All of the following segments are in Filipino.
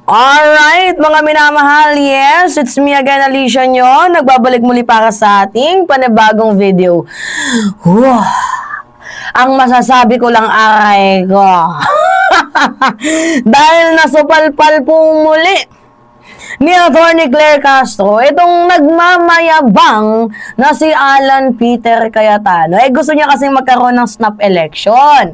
Alright, mga minamahal, yes, it's me again, Alicia nyo. Nagbabalik muli para sa ating panibagong video. Ang masasabi ko lang ay ko. Dahil nasupalpal pong muli ni Atty. Claire Castro, itong nagmamayabang na si Alan Peter Cayetano. Gusto niya kasing magkaroon ng snap election.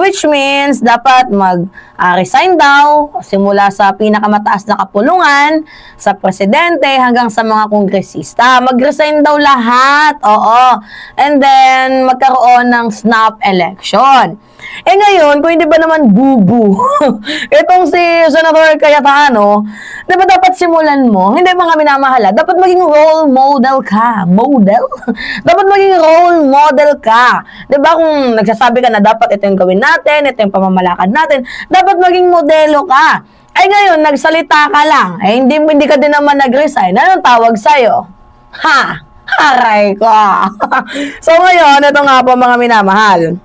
Which means, dapat mag-resign daw, simula sa pinakamataas na kapulungan, sa presidente, hanggang sa mga kongresista. Mag-resign daw lahat. Oo. And then, magkaroon ng snap election. Ngayon, kung hindi ba naman bubu, itong si Senator Cayetano, di ba dapat simulan mo? Hindi mga minamahala, dapat maging role model ka. Model? Dapat maging role model ka. Di ba kung nagsasabi ka na dapat ito yung gawin natin, ito yung pamamalakad natin, dapat maging modelo ka. Ngayon, nagsalita ka lang. Hindi ka din naman nag-resign. Anong tawag sa'yo? Ha! Haray ko! So ngayon, ito nga po mga minamahal.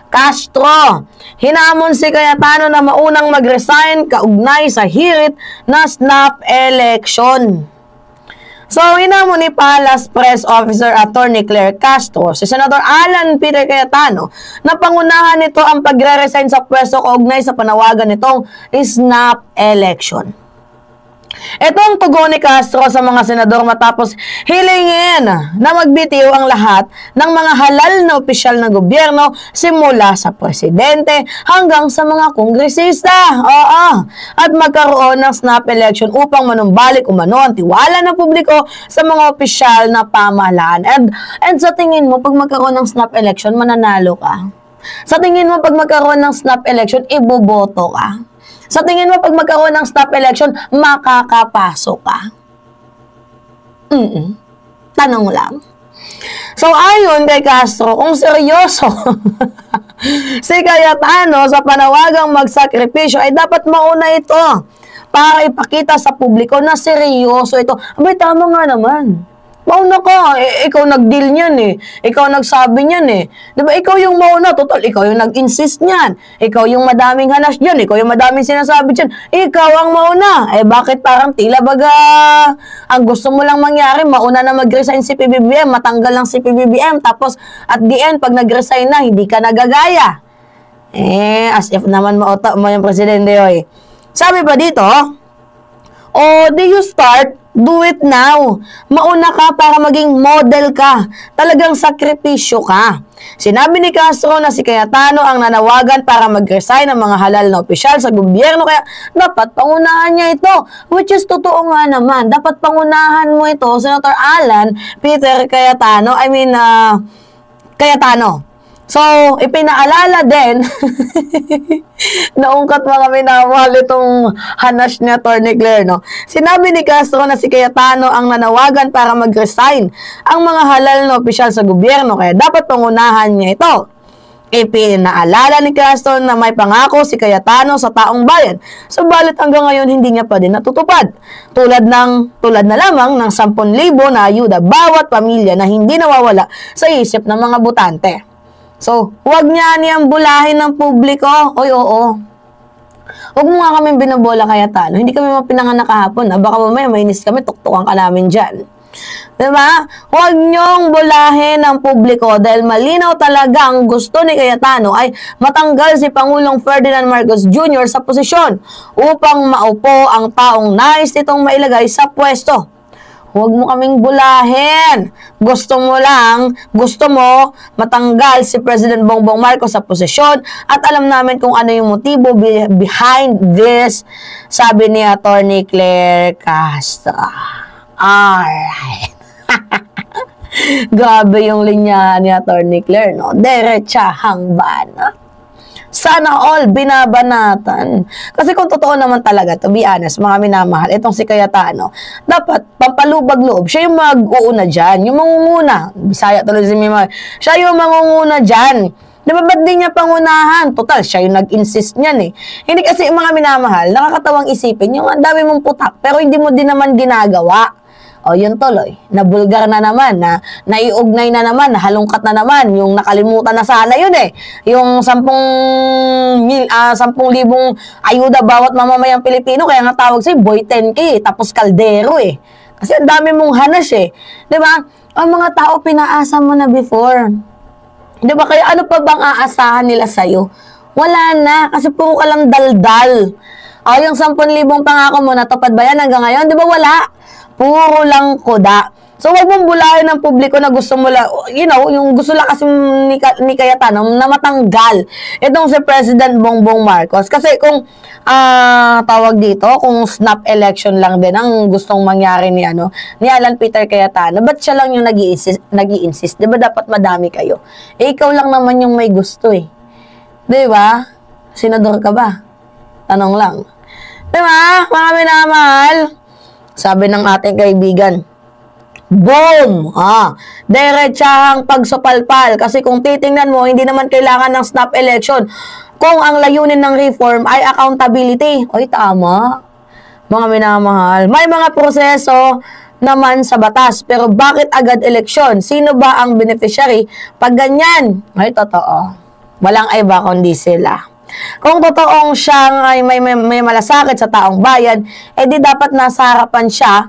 Castro, hinamon si Cayetano na maunang mag-resign kaugnay sa hirit na snap election. So, hinamon ni Palace Press Officer Atty. Claire Castro si Senator Alan Peter Cayetano na pangunahan nito ang pagre-resign sa pwesto kaugnay sa panawagan nitong snap election. Ito ang tugon ni Castro sa mga senador matapos hilingin na magbitiw ang lahat ng mga halal na opisyal ng gobyerno simula sa presidente hanggang sa mga kongresista. At magkaroon ng snap election upang manumbalik umano ang tiwala ng publiko sa mga opisyal na pamahalaan. And sa tingin mo, pag magkaroon ng snap election, mananalo ka? Sa tingin mo, pag magkaroon ng snap election, iboboto ka? Sa tingin mo, pag magkaroon ng snap election, makakapasok ka? Tanong lang. So, ayon kay Castro, kung seryoso si Cayetano sa panawagang magsakripisyo, ay dapat mauna ito para ipakita sa publiko na seryoso ito. Abay, tama nga naman. Mauna ka, ikaw nag-deal niyan Ikaw nagsabi niyan Diba, ikaw yung mauna, total, ikaw yung nag-insist niyan. Ikaw yung madaming hanas diyan, ikaw yung madaming sinasabi diyan. Ikaw ang mauna. Bakit parang tila baga ang gusto mo lang mangyari, mauna na mag-resign si PBBM, matanggal lang si PBBM, tapos at the end, pag nag-resign na, hindi ka nagagaya. As if naman mauta mo yung presidente yoy. Sabi pa dito, do you start? Do it now. Mauna ka para maging model ka. Talagang sakripisyo ka. Sinabi ni Castro na si Cayetano ang nanawagan para mag-resign ng mga halal na opisyal sa gobyerno, kaya dapat pangunahan niya ito. Which is totoo nga naman. Dapat pangunahan mo ito, Senator Alan Peter Cayetano. Cayetano. So, ipinaalala din naungkat mga minamahal itong hanas niya, Atty. Claire, no? Sinabi ni Castro na si Cayetano ang nanawagan para mag-resign ang mga halal na opisyal sa gobyerno, kaya dapat pangunahan niya ito. Ipinaalala ni Castro na may pangako si Cayetano sa taong bayan, subalit hanggang ngayon hindi niya pa din natutupad. Tulad na lamang ng 10,000 na ayuda bawat pamilya na hindi nawawala sa isip ng mga botante. So, huwag niya niyang bulahin ng publiko. Oo. Huwag mo nga kami binabola Cayetano. Hindi kami mapinanganak kahapon. Baka mamaya mainis kami, tuktukan ka namin dyan. Diba? Huwag niyong bulahin ng publiko dahil malinaw talaga ang gusto ni Cayetano ay matanggal si Pangulong Ferdinand Marcos Jr. sa posisyon upang maupo ang taong nais nitong mailagay sa pwesto. Huwag mo kaming bulahin. Gusto mo matanggal si President Bongbong Marcos sa posisyon at alam namin kung ano yung motibo behind this, sabi ni Atty. Claire Castro. Alright. Grabe yung linya ni Atty. Claire, no? Diretsahang bana. Sana all binabanatan. Kasi kung totoo naman talaga, to be honest, mga minamahal, itong si Cayetano, dapat pampalubag-loob. Siya yung mag-uuna dyan. Yung mangunguna. Bisaya tuloy si Mima. Siya yung mangunguna dyan. Di ba ba't di niya pangunahan? Total, siya yung nag-insist niyan Hindi kasi mga minamahal, nakakatawang isipin, yung ang dami mong putak, pero hindi mo din naman ginagawa. O, yun tuloy. Nabulgar na naman, naiugnay na naman, halongkat na naman. Yung nakalimutan na sana yun eh. Yung 10,000 ayuda bawat mamamayang Pilipino, kaya nga tawag sa'yo, Boy 10K, tapos kaldero eh. Kasi ang dami mong hanas eh. Diba? Ang mga tao pinaasa mo na before. Diba? Kaya ano pa bang aasahan nila sa'yo? Wala na, kasi puro ka lang daldal. Yung 10,000 pangako mo, natupad ba yan hanggang ngayon? Diba wala? Puro lang kuda. So, wag mong bulahin ng publiko na gusto mo lang, yung gusto lang kasi ni Cayetano na matanggal itong si President Bongbong Marcos. Kasi kung, tawag dito, kung snap election lang din ang gustong mangyari ni Alan Peter Cayetano, ba't siya lang yung nag-i-insist? Diba dapat madami kayo? Ikaw lang naman yung may gusto eh. Diba? Senador ka ba? Tanong lang. Diba? Mga minamahal. Sabi ng ating kaibigan, boom! Diretsahang pagsupalpal. Kasi kung titingnan mo, hindi naman kailangan ng snap election. Kung ang layunin ng reform ay accountability. Oy, tama. Mga minamahal. May mga proseso naman sa batas. Pero bakit agad eleksyon? Sino ba ang beneficiary? Pag ganyan, ay totoo. Walang iba kundi sila. Kung totoong siyang ay may malasakit sa taong bayan, di dapat nasa harapan siya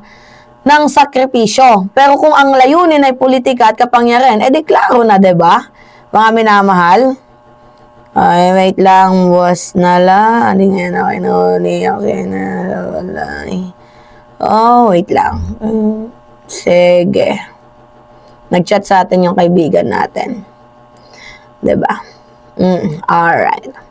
ng sakripisyo. Pero kung ang layunin ay politika at kapangyarihan, di klaro na, diba? Mga minamahal. Ay, wait lang, boss nala. Hindi nga na kinuli. Okay na. Wait lang. Sige. Nag-chat sa atin yung kaibigan natin. Diba? Alright.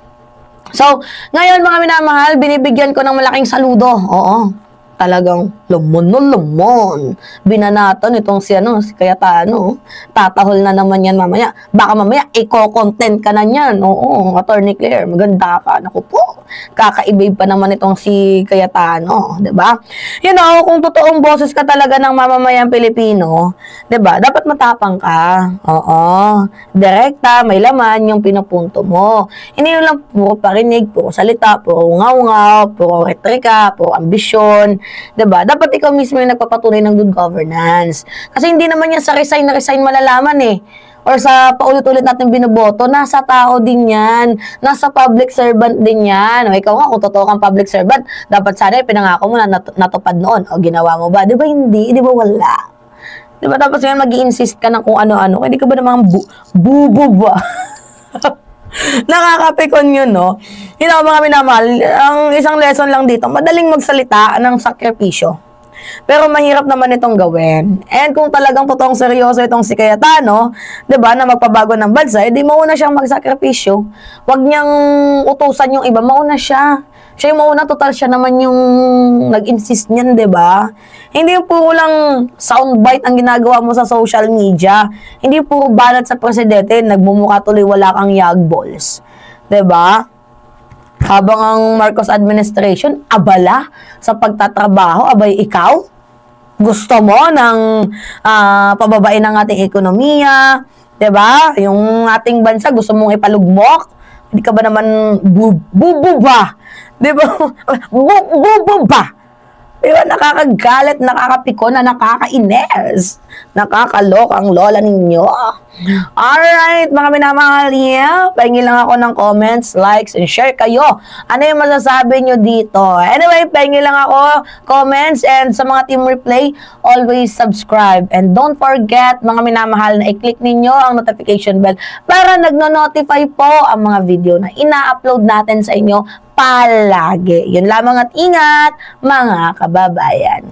So, ngayon mga minamahal, binibigyan ko ng malaking saludo. Oo, talagang lumon. Binanaton itong si Cayetano. Tatahol na naman yan mamaya. Baka mamaya, i-content ka na yan. Oo, Attorney Claire, maganda ka. Naku po, kakaibig pa naman itong si Cayetano. Diba? Kung totoong boses ka talaga ng mamamayang Pilipino, diba, dapat matapang ka. Oo, direkta, may laman yung pinupunto mo. Hindi yun lang puro parinig, puro salita, puro ngaw-ngaw, puro retrika, puro ambisyon. Diba? Dapat ikaw mismo yung nagpapatunay ng good governance. Kasi hindi naman yan sa resign na resign malalaman eh. Or sa paulit-ulit natin binoboto, nasa tao din yan. Nasa public servant din yan. O ikaw nga, kung totoo kang public servant, dapat sana pinangako mo na natupad noon. O ginawa mo ba? Diba hindi? Diba wala? Diba tapos ngayon mag-i-insist ka ng kung ano-ano? Hindi ka ba namang bubo ba? Nakakapikon yun, no? Mga minamahal, ang isang lesson lang dito, madaling magsalita ng sakripisyo. Pero mahirap naman itong gawin. And kung talagang totoong seryoso itong si Cayetano, 'di ba, na magpabago ng bansa, edi mauna siyang magsakripisyo. Huwag niyang utusan yung iba, mauna siya. Siya yung mauna, total siya naman yung nag-insist niyan, 'di ba? Hindi yung puro lang soundbite ang ginagawa mo sa social media. Hindi puro banat sa presidente, nagmumukha tuloy wala kang yag balls. 'Di ba? Habang ang Marcos administration, abala sa pagtatrabaho, abay ikaw, gusto mo ng pababain ng ating ekonomiya, 'di ba? Yung ating bansa gusto mong ipalugmok, hindi ka ba naman bubu ba? 'Di ba? Bubu ba? Diba, nakakagalit, nakakapiko na nakakainis. Nakakalok ang lola ninyo. Alright, mga minamahal niya. Pahingi lang ako ng comments, likes, and share kayo. Ano yung masasabi nyo dito? Anyway, pahingi lang ako comments, and sa mga team replay, always subscribe. And don't forget, mga minamahal, na i-click ninyo ang notification bell para nagno-notify po ang mga video na ina-upload natin sa inyo palagi. Yun lamang at ingat, mga kababayan.